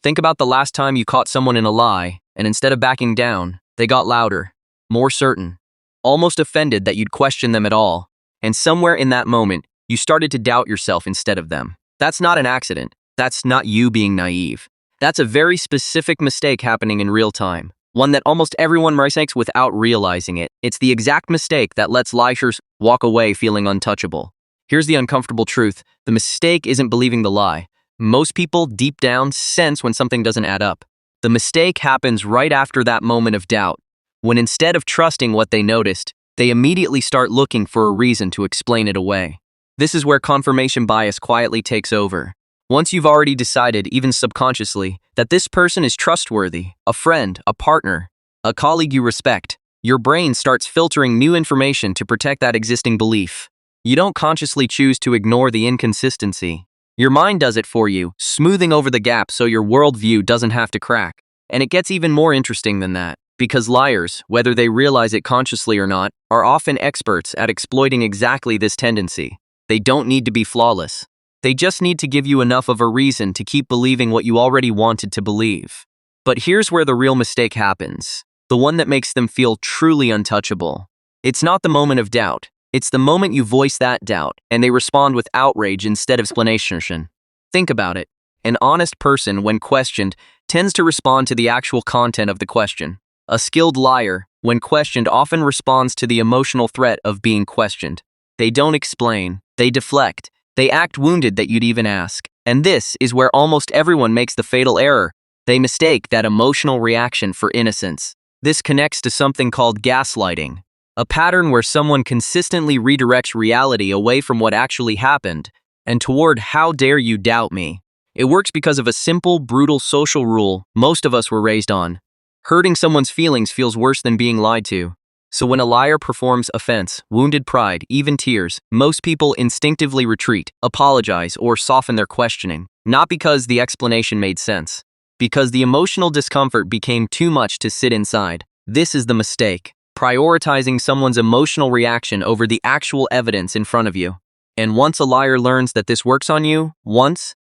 Think about the last time you caught someone in a lie, and instead of backing down, they got louder, more certain, almost offended that you'd question them at all. And somewhere in that moment, you started to doubt yourself instead of them. That's not an accident. That's not you being naive. That's a very specific mistake happening in real time. One that almost everyone makes without realizing it. It's the exact mistake that lets liars walk away feeling untouchable. Here's the uncomfortable truth. The mistake isn't believing the lie. Most people deep down sense when something doesn't add up. The mistake happens right after that moment of doubt, when instead of trusting what they noticed, they immediately start looking for a reason to explain it away. This is where confirmation bias quietly takes over. Once you've already decided, even subconsciously, that this person is trustworthy, a friend, a partner, a colleague you respect, your brain starts filtering new information to protect that existing belief. You don't consciously choose to ignore the inconsistency. Your mind does it for you, smoothing over the gap so your worldview doesn't have to crack. And it gets even more interesting than that, because liars, whether they realize it consciously or not, are often experts at exploiting exactly this tendency. They don't need to be flawless. They just need to give you enough of a reason to keep believing what you already wanted to believe. But here's where the real mistake happens, the one that makes them feel truly untouchable. It's not the moment of doubt. It's the moment you voice that doubt, and they respond with outrage instead of explanation. Think about it. An honest person, when questioned, tends to respond to the actual content of the question. A skilled liar, when questioned, often responds to the emotional threat of being questioned. They don't explain. They deflect. They act wounded that you'd even ask. And this is where almost everyone makes the fatal error. They mistake that emotional reaction for innocence. This connects to something called gaslighting, a pattern where someone consistently redirects reality away from what actually happened and toward "how dare you doubt me." It works because of a simple, brutal social rule most of us were raised on. Hurting someone's feelings feels worse than being lied to. So when a liar performs offense, wounded pride, even tears, most people instinctively retreat, apologize, or soften their questioning. Not because the explanation made sense, because the emotional discomfort became too much to sit inside. This is the mistake, prioritizing someone's emotional reaction over the actual evidence in front of you. And once a liar learns that this works on you,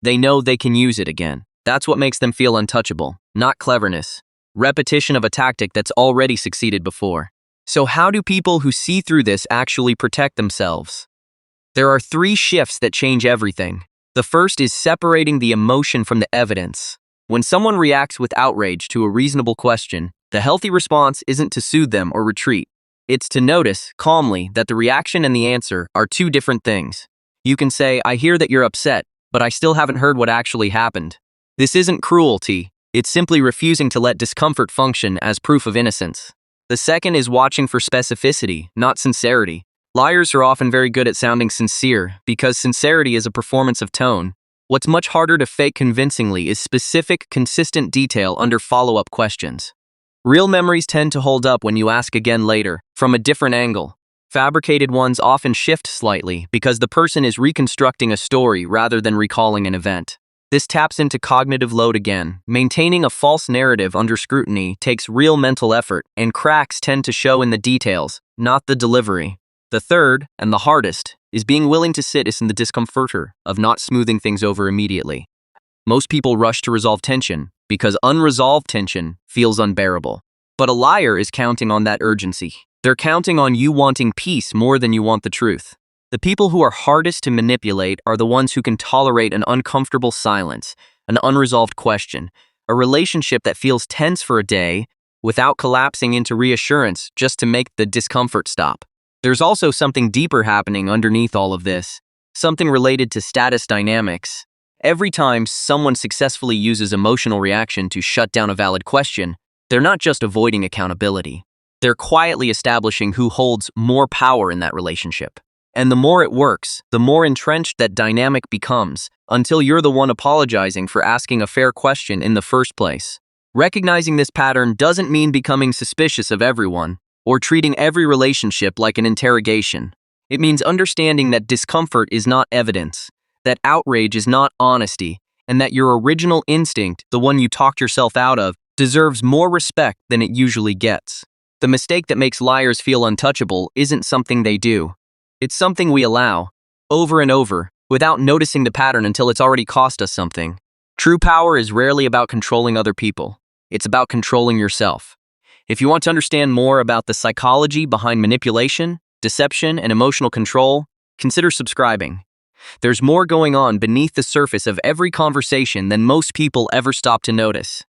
they know they can use it again. That's what makes them feel untouchable, not cleverness. Repetition of a tactic that's already succeeded before. So how do people who see through this actually protect themselves? There are 3 shifts that change everything. The first is separating the emotion from the evidence. When someone reacts with outrage to a reasonable question, the healthy response isn't to soothe them or retreat. It's to notice, calmly, that the reaction and the answer are 2 different things. You can say, "I hear that you're upset, but I still haven't heard what actually happened." This isn't cruelty. It's simply refusing to let discomfort function as proof of innocence. The second is watching for specificity, not sincerity. Liars are often very good at sounding sincere because sincerity is a performance of tone. What's much harder to fake convincingly is specific, consistent detail under follow-up questions. Real memories tend to hold up when you ask again later, from a different angle. Fabricated ones often shift slightly because the person is reconstructing a story rather than recalling an event. This taps into cognitive load again. Maintaining a false narrative under scrutiny takes real mental effort, and cracks tend to show in the details, not the delivery. The third, and the hardest, is being willing to sit in the discomfort of not smoothing things over immediately. Most people rush to resolve tension because unresolved tension feels unbearable. But a liar is counting on that urgency. They're counting on you wanting peace more than you want the truth. The people who are hardest to manipulate are the ones who can tolerate an uncomfortable silence, an unresolved question, a relationship that feels tense for a day without collapsing into reassurance just to make the discomfort stop. There's also something deeper happening underneath all of this, something related to status dynamics. Every time someone successfully uses emotional reaction to shut down a valid question, they're not just avoiding accountability. They're quietly establishing who holds more power in that relationship. And the more it works, the more entrenched that dynamic becomes, until you're the one apologizing for asking a fair question in the first place. Recognizing this pattern doesn't mean becoming suspicious of everyone, or treating every relationship like an interrogation. It means understanding that discomfort is not evidence, that outrage is not honesty, and that your original instinct, the one you talked yourself out of, deserves more respect than it usually gets. The mistake that makes liars feel untouchable isn't something they do. It's something we allow, over and over, without noticing the pattern until it's already cost us something. True power is rarely about controlling other people. It's about controlling yourself. If you want to understand more about the psychology behind manipulation, deception, and emotional control, consider subscribing. There's more going on beneath the surface of every conversation than most people ever stop to notice.